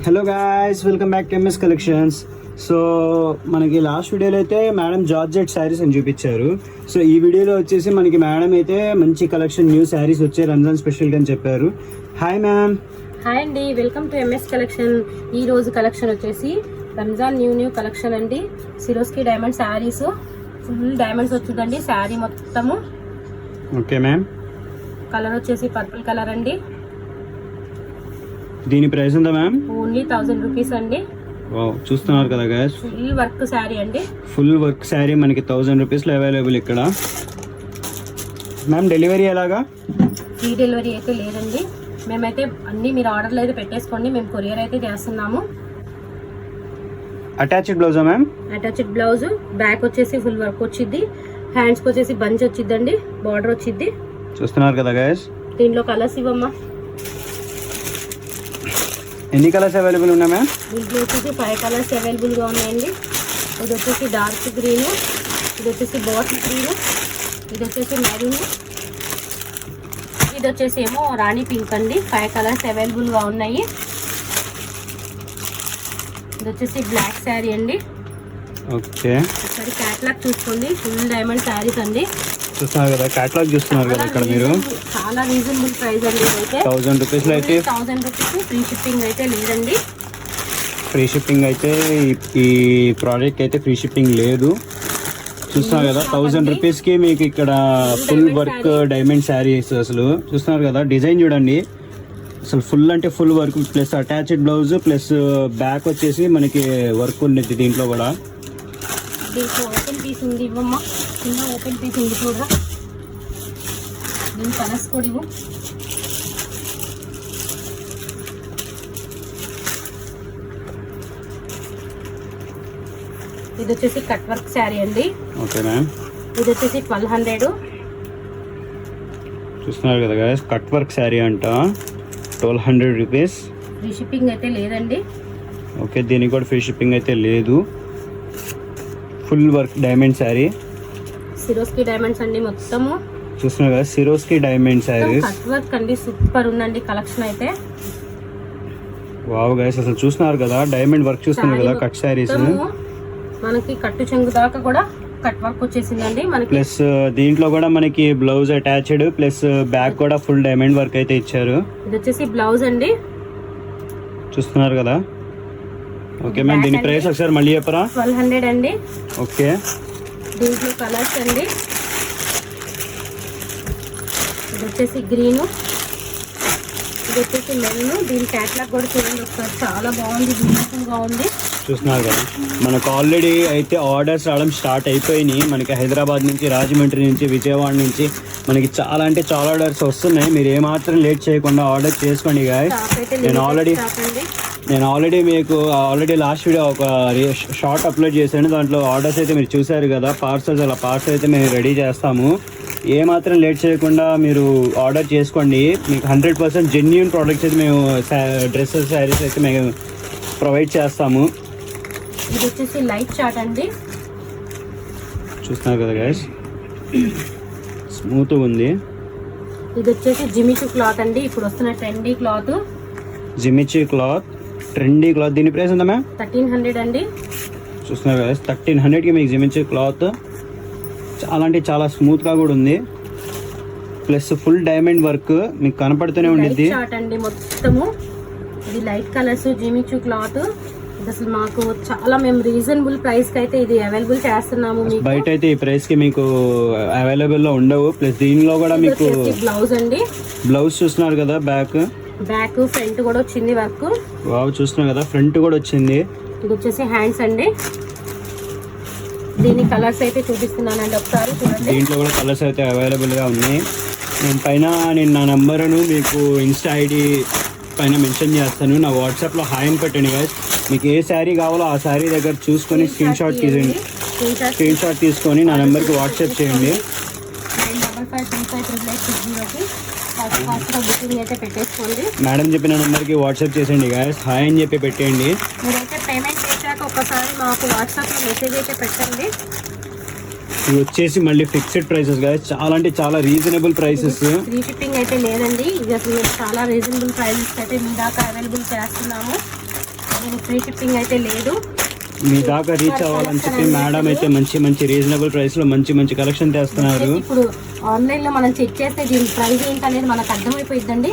Hello guys, welcome back to MS collections. So మనకి last వీడియోలో అయితే మేడం జార్జెట్ శారీస్ అని చూపించారు. సో ఈ వీడియోలో వచ్చేసి మనకి మేడం అయితే మంచి కలెక్షన్ న్యూ శారీస్ వచ్చే రంజాన్ స్పెషల్గా అని చెప్పారు. Hi ma'am. హాయ్ అండి, వెల్కమ్ టు ఎంఎస్ కలెక్షన్. ఈ రోజు కలెక్షన్ వచ్చేసి రంజాన్ న్యూ కలెక్షన్ అండి. Swarovski diamond saris, full diamonds వచ్చిందండి శారీ మొత్తము. Okay ma'am. కలర్ వచ్చేసి పర్పుల్ కలర్ అండి. దీని ప్రైస్ ఉందా మ్యామ్? ఓన్లీ 1000 రూపీస్ అండి. చూస్తున్నారు కదా గాయస్, ఫుల్ వర్క్ శారీ అండి. ఫుల్ వర్క్ శారీ మనకి 1000 రూపీస్లో అవైలబుల్ ఇక్కడ. మ్యామ్ డెలివరీ ఎలాగా? ఫ్రీ డెలివరీ అయితే లేదండి. మేమైతే అన్ని మీరు ఆర్డర్లు అయితే పెట్టేసుకోండి, మేము కొరియర్ అయితే చేస్తున్నాము. అటాచ్డ్ బ్లౌజా మ్యామ్? అటాచ్డ్ బ్లౌజ్, బ్యాక్ వచ్చేసి ఫుల్ వర్క్ వచ్చింది, హ్యాండ్స్కి వచ్చేసి బంచ్ వచ్చిందండి, బార్డర్ వచ్చింది. చూస్తున్నారు కదా గాయస్. దీంట్లో కలర్స్ ఇవ్వమ్మా. ఎన్ని కలర్స్ అవైలబుల్ ఉన్నాయి మ్యామ్? దీంట్లో వచ్చేసి 5 కలర్స్ అవైలబుల్గా ఉన్నాయండి. ఇది వచ్చేసి డార్క్ గ్రీన్, ఇది వచ్చేసి బాటిల్ గ్రీన్, ఇది వచ్చేసి మెరూన్, ఇది వచ్చేసి ఏమో రాణి పింక్ అండి. 5 కలర్స్ అవైలబుల్గా ఉన్నాయి. ఇది వచ్చేసి బ్లాక్ శారీ అండి. ఓకే, ఒకసారి క్యాట్లాగ్ చూసుకోండి, ఫుల్ డైమండ్ శారీస్ అండి. చూస్తున్నారు కదా, క్యాటలాగ్ చూస్తున్నారు కదా ఇక్కడ మీరు. చాలా రీజనబుల్ ప్రైస్ అండి. అయితే 1000 రూపీస్లో అయితే 1000 రూపీస్. ఫ్రీ షిప్పింగ్ అయితే లేదండి. ఫ్రీ షిప్పింగ్ అయితే ఈ ప్రోడక్ట్ అయితే ఫ్రీ షిప్పింగ్ లేదు. చూస్తున్నారు కదా, 1000 రూపీస్కి మీకు ఇక్కడ ఫుల్ వర్క్ డైమండ్ శారీస్. అసలు చూస్తున్నారు కదా, డిజైన్ చూడండి, అసలు ఫుల్ అంటే full work plus attached blouse plus back వచ్చేసి మనకి వర్క్ ఉండేది. దీంట్లో కూడా దీంట్లో ఓపెన్ పీస్ ఉంది, ఇవ్వమ్మా. చిన్న ఓపెన్ పీస్ ఉంది కూడా. దీని కలర్స్ కూడా ఇవ్వు. ఇది వచ్చేసి కట్ వర్క్ శారీ అండి. Okay ma'am. ఇది వచ్చేసి 1200. చూస్తున్నారు కదా గైస్, కట్ వర్క్ శారీ అంట, 1200 రూపీస్. ఫ్రీ షిప్పింగ్ అయితే లేదండి. ఓకే, దీనికి కూడా ఫ్రీ షిప్పింగ్ అయితే లేదు. Full work diamond sari, Swarovski diamonds అండి మొత్తము. చూస్తున్నారు కదా, Swarovski diamond saris. Cut work అండి, సూపర్ ఉందండి కలెక్షన్ అయితే. వావ్ గైస్, అసలు చూస్తున్నారు కదా డైమండ్ వర్క్, చూస్తున్నారు కదా కట్ శారీస్. మనకి కట్టు చెంగు దాకా కూడా కట్ వర్క్ వచ్చేసిందండి మనకి. ప్లస్ దీంట్లో కూడా మనకి బ్లౌజ్ అటాచ్డ్ ప్లస్ బ్యాక్ కూడా ఫుల్ డైమండ్ వర్క్ అయితే ఇచ్చారు. ఇది వచ్చేసి బ్లౌజ్ అండి. చూస్తున్నారు కదా. ఓకే మ్యామ్, దీని ప్రైస్ ఒకసారి మళ్ళీ చెప్పరా? 1200 అండి. ఓకే, దీంట్లో కలర్స్ అండి. ఇది వచ్చేసి గ్రీను, ఇది వచ్చేసి మెరూన్. దీని క్యాట్లాగ్ కూడా చూడండి ఒకసారి, చాలా బాగుంది, బ్యూటిఫుల్గా ఉంది. చూస్తున్నారు కదా, మనకు ఆల్రెడీ అయితే ఆర్డర్స్ రావడం స్టార్ట్ అయిపోయినాయి. మనకి హైదరాబాద్ నుంచి, రాజమండ్రి నుంచి, విజయవాడ నుంచి మనకి చాలా అంటే చాలా ఆర్డర్స్ వస్తున్నాయి. మీరు ఏమాత్రం లేట్ చేయకుండా ఆర్డర్ చేసుకోండి గాయస్. నేను ఆల్రెడీ మీకు లాస్ట్ వీడియో ఒక షార్ట్ అప్లోడ్ చేశాను. దాంట్లో ఆర్డర్స్ అయితే మీరు చూసారు కదా, పార్సల్స్ అయితే మేము రెడీ చేస్తాము. ఏమాత్రం లేట్ చేయకుండా మీరు ఆర్డర్ చేసుకోండి. మీకు 100% జెన్యూన్ ప్రోడక్ట్స్ అయితే మేము డ్రెస్సెస్, శారీస్ అయితే మేము ప్రొవైడ్ చేస్తాము. ఇది వచ్చేసి లైట్ చార్ట్ అండి. చూస్తున్నారు కదా గైస్, స్మూత్గా ఉంది. ఇది వచ్చేసి జిమిచూ క్లాత్ అండి, ఇప్పుడు వస్తున్న trendy cloth. Jimmy Choo cloth, trendy cloth. దీని ప్రైస్ ఉందా మ్యామ్? 1300 అండి. చూస్తున్నారు కదా, 1300కి మీకు జిమిచూ క్లాత్. చాలా అంటే చాలా స్మూత్గా కూడా ఉంది, ప్లస్ ఫుల్ డైమండ్ వర్క్ మీకు కనపడుతూనే ఉండిద్ది. చార్ట్ అండి మొత్తము. ఇది లైట్ కలర్స్, జిమిచూ క్లాత్. ఇది అసలు మాకు చాలా, మేము రీజనబుల్ ప్రైస్ కి అయితే ఇది అవైలబుల్ చేస్తున్నాము. బయట అయితే ఈ ప్రైస్ కి మీకు అవైలబుల్ లో ఉండవు. ప్లస్ దీనిలో కూడా మీకు బ్లౌజ్ అండి. బ్లౌజ్ చూస్తున్నారు కదా, బ్యాక్ ఫ్రంట్ కూడా వచ్చింది వర్క్. వావ్, చూస్తున్నారు కదా, ఫ్రంట్ కూడా వచ్చింది. ఇది వచ్చేసి హ్యాండ్స్ అండి. దీని కలర్స్ అయితే చూపిస్తున్నానండి, ఒకసారి చూడండి. దీంట్లో కూడా కలర్స్ అయితే అవైలబుల్ గా ఉన్నాయి. నేను నా నెంబర్ను మీకు ఇన్స్టా ఐడి పైన మెన్షన్ చేస్తాను. నా వాట్సాప్లో హాయ్ అని పెట్టండి గైస్. మీకు ఏ శారీ కావాలో ఆ శారీ దగ్గర చూసుకొని స్క్రీన్ షాట్ తీసుకొని నా నెంబర్కి వాట్సాప్ చేయండి. 955356 బుకింగ్ అయితే పెట్టేసుకోండి. మేడం చెప్పిన నెంబర్కి వాట్సాప్ చేసేయండి గైస్, హాయ్ అని చెప్పి పెట్టేయండి. మీరైతే పేమెంట్ చేశాక ఒకసారి మాకు వాట్సాప్లో మెసేజ్ అయితే పెట్టండి. ఇవి వచ్చేసి మళ్ళీ ఫిక్స్డ్ ప్రైసెస్ కదా, చాలా అంటే చాలా రీజనబుల్ ప్రైసెస్. ఫ్రీ షిప్పింగ్ అయితే లేదండి. ఇది అసలు చాలా రీజనబుల్ ప్రైసెస్ అయితే మీ దాకా అవైలబుల్ చేస్తున్నాము. ఫ్రీ షిప్పింగ్ అయితే లేదు. మీ దాకా రీచ్ అవ్వాలని చెప్పి మేడం అయితే మంచి మంచి రీజనబుల్ ప్రైస్ లో మంచి మంచి కలెక్షన్ తెస్తున్నారు. ఇప్పుడు ఆన్లైన్ లో మనం చెక్ చేస్తే దీని ప్రైస్ ఏంటనేది మనకు అర్థమైపోయిందండి.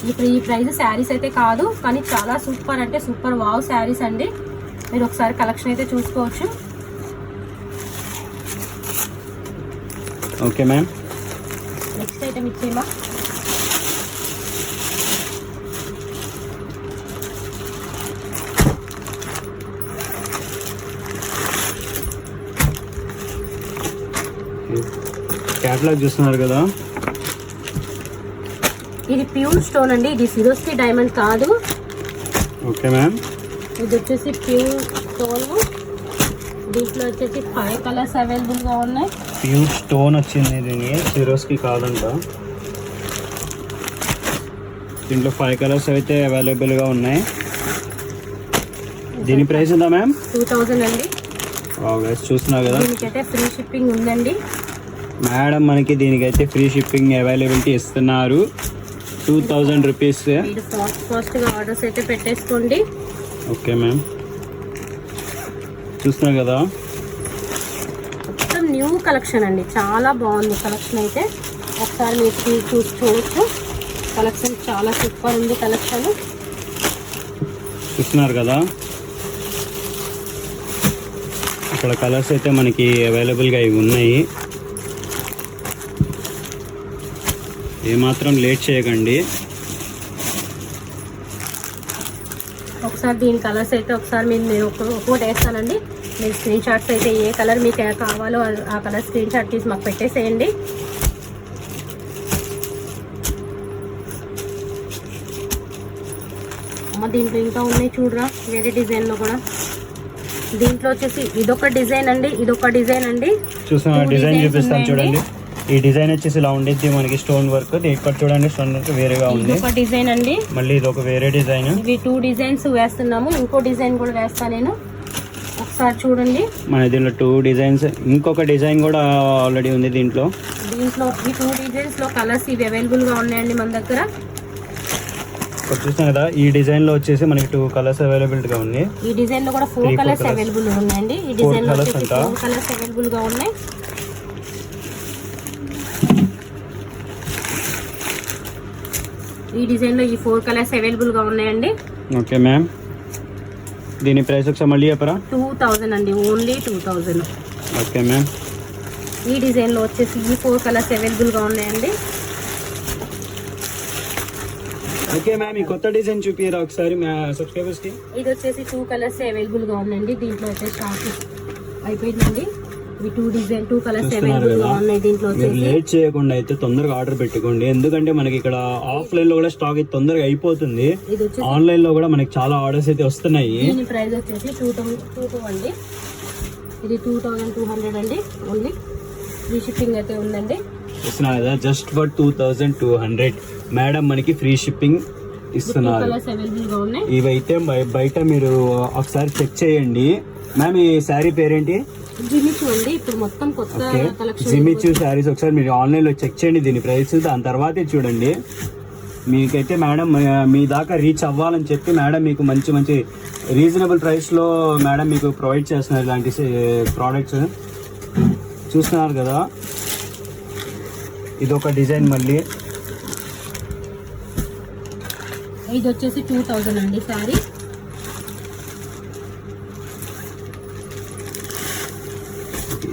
ఇప్పుడు ఈ ప్రైస్ శారీస్ అయితే కాదు, కానీ చాలా సూపర్ అంటే సూపర్ వావ్ శారీస్ అండి. మీరు ఒకసారి కలెక్షన్ అయితే చూసుకోవచ్చు. ఓకే మ్యామ్, నెక్స్ట్ ఐటమ్ ఇచ్చేమా. క్యాటలాగ్ చూస్తున్నారు కదా, ఇది ప్యూర్ స్టోన్ అండి. ఇది సిరోస్కి డైమండ్ కాదు. ఓకే మ్యామ్, ఇది వచ్చేసి ప్యూర్ స్టోన్. దీంట్లో వచ్చేసి 5 కలర్స్ అవైలబుల్ గా ఉన్నాయి. ప్యూర్ స్టోన్ వచ్చింది, దీని సిరోస్కి కాదంట. దీంట్లో 5 కలర్స్ అయితే అవైలబుల్ గా ఉన్నాయి. దీని ప్రైస్ ఉందా మ్యామ్? 2000 అండి. చూస్తున్నారు కదా, దీనికైతే ఫ్రీ షిప్పింగ్ ఉందండి. మేడం మనకి దీనికైతే ఫ్రీ షిప్పింగ్ అవైలబిలిటీ ఇస్తున్నారు. 2000 రూపీస్. మీరు ఫాస్ట్గా ఆర్డర్స్ అయితే పెట్టేసుకోండి. ఓకే మ్యామ్, చూస్తున్నారు కదా, మొత్తం న్యూ కలెక్షన్ అండి. చాలా బాగుంది కలెక్షన్ అయితే. ఒకసారి మీరు చూసుకోవచ్చు. కలెక్షన్ చాలా సూపర్ ఉంది కలెక్షన్. చూస్తున్నారు కదా, ఇక్కడ కలర్స్ అయితే మనకి అవైలబుల్గా ఇవి ఉన్నాయి. ఏమాత్రం లేట్ చేయకండి. ఒకసారి దీని కలర్స్ అయితే ఒకసారి నేను ఒక్కొక్కటి వేస్తానండి. మీరు స్క్రీన్ షాట్స్ అయితే ఏ కలర్ మీకు కావాలో ఆ కలర్ స్క్రీన్ షాట్ తీసి మాకు పెట్టేసేయండి. అమ్మ దీంట్లో ఇంకా ఉన్నాయి చూడరా, వేరే డిజైన్లో కూడా. దీంట్లో వచ్చేసి ఇదొక డిజైన్ అండి, ఇదొక డిజైన్ అండి. చూస్తున్నా డిజైన్ చూపిస్తాను చూడండి. ఈ డిజైన్ వచ్చేసి ఇలా ఉండిద్ది మనకి స్టోన్ వర్క్. ఇక్కడ చూడండి స్టోన్ వర్క్ వేరేగా ఉంది. ఒక డిజైన్ అండి, మళ్ళీ ఇది ఒక వేరే డిజైన్. ఇవి 2 డిజైన్స్ వేస్తున్నాము. ఇంకో డిజైన్ కూడా వేస్తాను నేను, ఒకసారి చూడండి. మన దీంట్లో 2 డిజైన్స్, ఇంకొక డిజైన్ కూడా ఆల్రెడీ ఉంది దీంట్లో. ఈ 2 డిజైన్స్ లో కలర్స్ ఇవి అవైలబుల్ గా ఉన్నాయండి మన దగ్గర. ఇక్కడ చూస్తాం కదా, ఈ డిజైన్ లో వచ్చేసి మనకి 2 కలర్స్ అవైలబిలిటీ గా ఉంది. ఈ డిజైన్ లో కూడా 4 కలర్స్ అవైలబుల్ ఉన్నాయండి. ఈ డిజైన్ లో 4 కలర్స్ అవైలబుల్ గా ఉన్నాయి. ఈ డిజైన్ లో ఈ 4 కలర్స్ అవైలబుల్ గా ఉన్నాయండి. ఓకే మ్యామ్, దీని ప్రైస్ ఒకసారి మళ్ళీ చెప్పరా? 2000 అండి, ఓన్లీ 2000. ఓకే మ్యామ్, ఈ డిజైన్ లో వచ్చేసి ఈ 4 కలర్స్ అవైలబుల్ గా ఉన్నాయండి. ఓకే మ్యామ్, ఈ కొత్త డిజైన్ చూపిరా ఒకసారి మా సబ్స్క్రైబర్స్ కి. ఇది వచ్చేసి 2 కలర్స్ అవైలబుల్ గా ఉన్నాయండి. దీంట్లో వచ్చేసి స్టాక్ అయిపోయిందండి. ఇవి 2 కలర్స్ అవైలబుల్ గా ఉన్నాయి. దీంట్లో వచ్చేసి లేట్ చేయకుండా అయితే తొందరగా ఆర్డర్ పెట్టుకోండి. ఎందుకంటే మనకి ఇక్కడ ఆఫ్లైన్ లో కూడా స్టాక్ అయితే తొందరగా అయిపోతుంది. ఇది వచ్చేసి ఆన్లైన్ లో కూడా మనకి చాలా ఆర్డర్స్ అయితే వస్తున్నాయి. దీని ప్రైస్ వచ్చేసి 2200 అండి. ఇది 2200 అండి. ఓన్లీ ఫ్రీ షిప్పింగ్ అయితే ఉందండి. ఇస్తున్నారు కదా, జస్ట్ ఫర్ 2200 మేడం మనకి ఫ్రీ షిప్పింగ్ ఇస్తున్నారు. కలర్స్ అవైలబుల్ గా ఉన్నాయి. ఇవైతే బయట మీరు ఒకసారి చెక్ చేయండి. మ్యామ్ ఈ శారీ పేరేంటి? జిమిచు అండి. ఇప్పుడు మొత్తం కొత్త కలెక్షన్ జిమిచు శారీస్ ఒకసారి మీరు ఆన్లైన్ లో చెక్ చేయండి దీని ప్రైస్. దాని తర్వాతే చూడండి. మీకైతే మేడం మీ దాకా రీచ్ అవ్వాలని చెప్పి మేడం మీకు మంచి మంచి రీజనబుల్ ప్రైస్ లో మేడం మీకు ప్రొవైడ్ చేస్తున్నారు ఇలాంటి ప్రోడక్ట్స్. చూస్తున్నారు కదా, ఇదొక డిజైన్. మళ్ళీ ఇది వచ్చేసి 2000 అండి శారీ.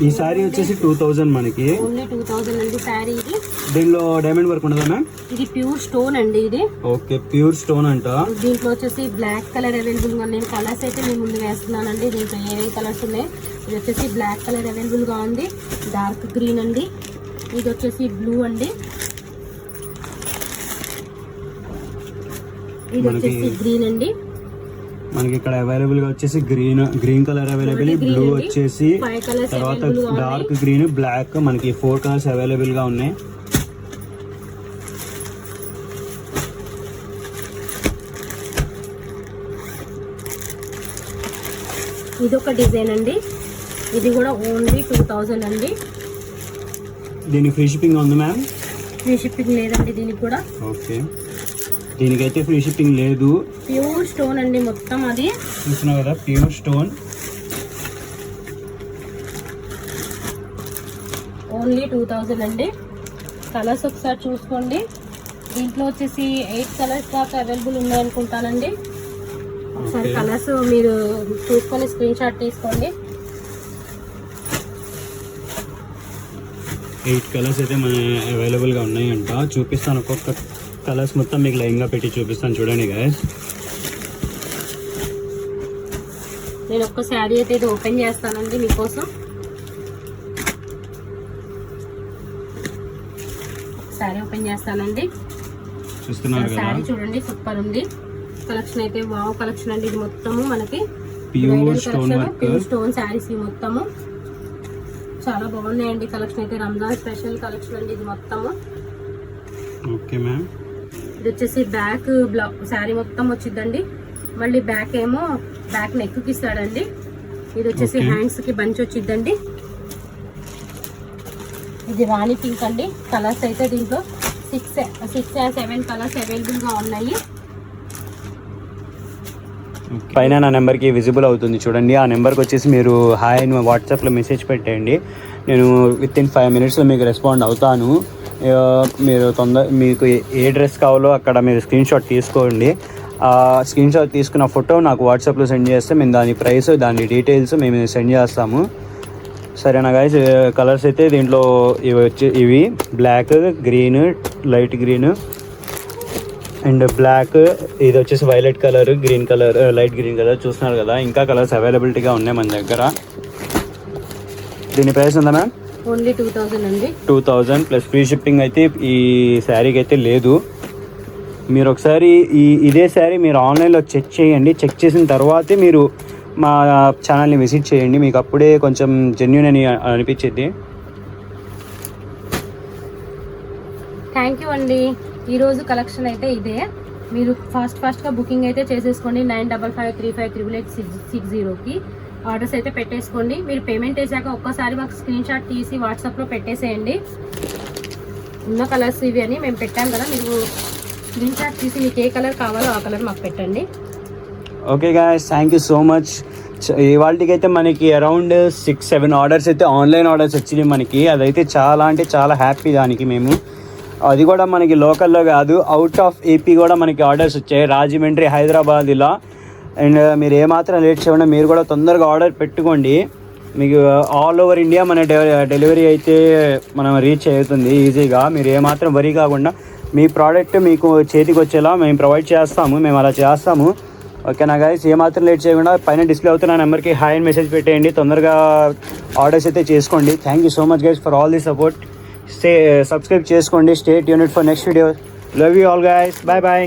ఈ శారీ వచ్చేసి 2000 మనకి. ఓన్లీ 2000 అండి శారీ. ఇది దీనిలో డైమండ్ వర్క్ ఉండదా మ్యామ్? ఇది ప్యూర్ స్టోన్ అండి. ఇది ఓకే, ప్యూర్ స్టోన్ అంట. దీంట్లో వచ్చేసి బ్లాక్ కలర్ అవైలబుల్ గా నేను కలర్స్ అయితే నేను ముందు వేస్తున్నానండి. దీంట్లో ఏమేమి కలర్స్ ఉన్నాయి. ఇది వచ్చేసి బ్లాక్ కలర్ అవైలబుల్ గా ఉంది. డార్క్ గ్రీన్ అండి. ఇది వచ్చేసి బ్లూ అండి. ఇది వచ్చేసి గ్రీన్ అండి. మనకి ఇక్కడ అవైలబుల్ గా వచ్చేసి గ్రీన్ కలర్ అవైలబుల్, బ్లూ వచ్చేసి, తర్వాత డార్క్ గ్రీన్, బ్లాక్, మనకి 4 కలర్స్ అవైలబుల్ గా ఉన్నాయి. ఇది ఒక డిజైన్ అండి. ఇది కూడా ఓన్లీ 2000 అండి. దీని ఫ్రీ షిప్పింగ్ ఉంది మ్యామ్? ఫ్రీ షిప్పింగ్ లేదండి దీనికి కూడా. ఓకే, దీనికైతే ఫ్రీ షిప్పింగ్ లేదు. ప్యూర్ స్టోన్ అండి మొత్తం, అది చూస్తున్నావు కదా, ప్యూర్ స్టోన్. ఓన్లీ 2000 అండి. కలర్స్ ఒకసారి చూసుకోండి. దీంట్లో వచ్చేసి 8 కలర్స్ దాకా అవైలబుల్ ఉన్నాయనుకుంటానండి. ఒకసారి కలర్స్ మీరు చూసుకొని స్క్రీన్ షాట్ తీసుకోండి. 8 కలర్స్ అయితే మన అవైలబుల్గా ఉన్నాయంట. చూపిస్తాను, ఒక్కొక్క కలర్స్ మొత్తం మీకు లైన్గా పెట్టి చూపిస్తాను, చూడండి గైస్. నేను ఒక్క శారీ అయితే ఇది ఓపెన్ చేస్తానండి మీకోసం. శారీ ఓపెన్ చేస్తానండి. చూస్తున్నారు కదా, శారీ చూడండి సూపర్ ఉంది. కలెక్షన్ అయితే వావ్ కలెక్షన్ అండి. ఇది మొత్తము మనకి pure stone work, pure stone saris మొత్తము చాలా బాగున్నాయండి. కలెక్షన్ అయితే రంజాన్ స్పెషల్ కలెక్షన్ అండి ఇది మొత్తము. Okay ma'am. ఇది వచ్చేసి బ్యాక్ బ్లౌజ్ శారీ మొత్తం వచ్చిందండి. మళ్ళీ బ్యాక్ ఏమో బ్యాక్ నెక్ కి ఇస్తాడండి. ఇది వచ్చేసి హ్యాండ్స్ కి బంచ్ వచ్చిందండి. ఇది రాణి పింక్ అండి. కలర్స్ అయితే దీంట్లో 6-7 కలర్స్ అవైలబుల్ గా ఉన్నాయి. పైన నా నెంబర్కి విజిబుల్ అవుతుంది చూడండి. ఆ నెంబర్కి వచ్చేసి మీరు హాయ్ అని వాట్సాప్లో మెసేజ్ పెట్టండి. నేను విత్ ఇన్ 5 minutesలో మీకు రెస్పాండ్ అవుతాను. మీరు మీకు ఏ డ్రెస్ కావాలో అక్కడ మీరు స్క్రీన్ షాట్ తీసుకోండి. ఆ స్క్రీన్ షాట్ తీసుకున్న ఫోటో నాకు వాట్సాప్లో సెండ్ చేస్తే మేము దాని ప్రైస్, దాని డీటెయిల్స్ మేము సెండ్ చేస్తాము. సరేనా గైస్. కలర్స్ అయితే దీంట్లో ఇవి black, green, light green and black. ఇది వచ్చేసి violet colour, green colour, light green colour చూస్తున్నారు కదా. ఇంకా కలర్స్ అవైలబిలిటీగా ఉన్నాయి మన దగ్గర. దీని ప్రైస్ ఉందా మ్యామ్? ఓన్లీ 2000 అండి. 2000 ప్లస్ ఫ్రీ షిప్పింగ్ అయితే ఈ శారీకి అయితే లేదు. మీరు ఒకసారి ఇదే శారీ మీరు ఆన్లైన్లో చెక్ చేయండి. చెక్ చేసిన తర్వాతే మీరు మా ఛానల్ని విజిట్ చేయండి. మీకు అప్పుడే కొంచెం జెన్యూన్ అని అనిపించేది. థ్యాంక్ యూ అండి. ఈరోజు కలెక్షన్ అయితే ఇదే. మీరు ఫాస్ట్గా బుకింగ్ అయితే చేసేసుకోండి. 9553588860కి ఆర్డర్స్ అయితే పెట్టేసుకోండి. మీరు పేమెంట్ వేసాక ఒక్కసారి మాకు స్క్రీన్ షాట్ తీసి వాట్సాప్లో పెట్టేసేయండి. ఉన్న కలర్స్ ఇవి అని మేము పెట్టాం కదా, మీరు స్క్రీన్ షాట్ తీసి మీకు ఏ కలర్ కావాలో ఆ కలర్ మాకు పెట్టండి. Okay guys, thank you so much. ఇవాళకి అయితే మనకి అరౌండ్ 6-7 ఆర్డర్స్ అయితే ఆన్లైన్ ఆర్డర్స్ వచ్చినాయి మనకి. అదైతే చాలా అంటే చాలా హ్యాపీ దానికి మేము. అది కూడా మనకి లోకల్లో కాదు, అవుట్ ఆఫ్ ఏపీ కూడా మనకి ఆర్డర్స్ వచ్చాయి. రాజమండ్రి, హైదరాబాద్ ఇలా. అండ్ మీరు ఏమాత్రం లేట్ చేయకుండా మీరు కూడా తొందరగా ఆర్డర్ పెట్టుకోండి. మీకు ఆల్ ఓవర్ ఇండియా మన డెలివరీ అయితే మనం రీచ్ అవుతుంది ఈజీగా. మీరు ఏమాత్రం వరీ కాకుండా మీ ప్రోడక్ట్ మీకు చేతికి వచ్చేలా మేము ప్రొవైడ్ చేస్తాము. మేము అలా చేస్తాము. ఓకేనా గైస్. ఏమాత్రం లేట్ చేయకుండా పైన డిస్ప్లే అవుతున్న నెంబర్కి హాయ్ అని మెసేజ్ పెట్టేయండి. తొందరగా ఆర్డర్స్ అయితే చేసుకోండి. Thank you so much guys for all the support. Subscribe చేసుకోండి. Stay tuned for next video. Love you all guys. Bye bye.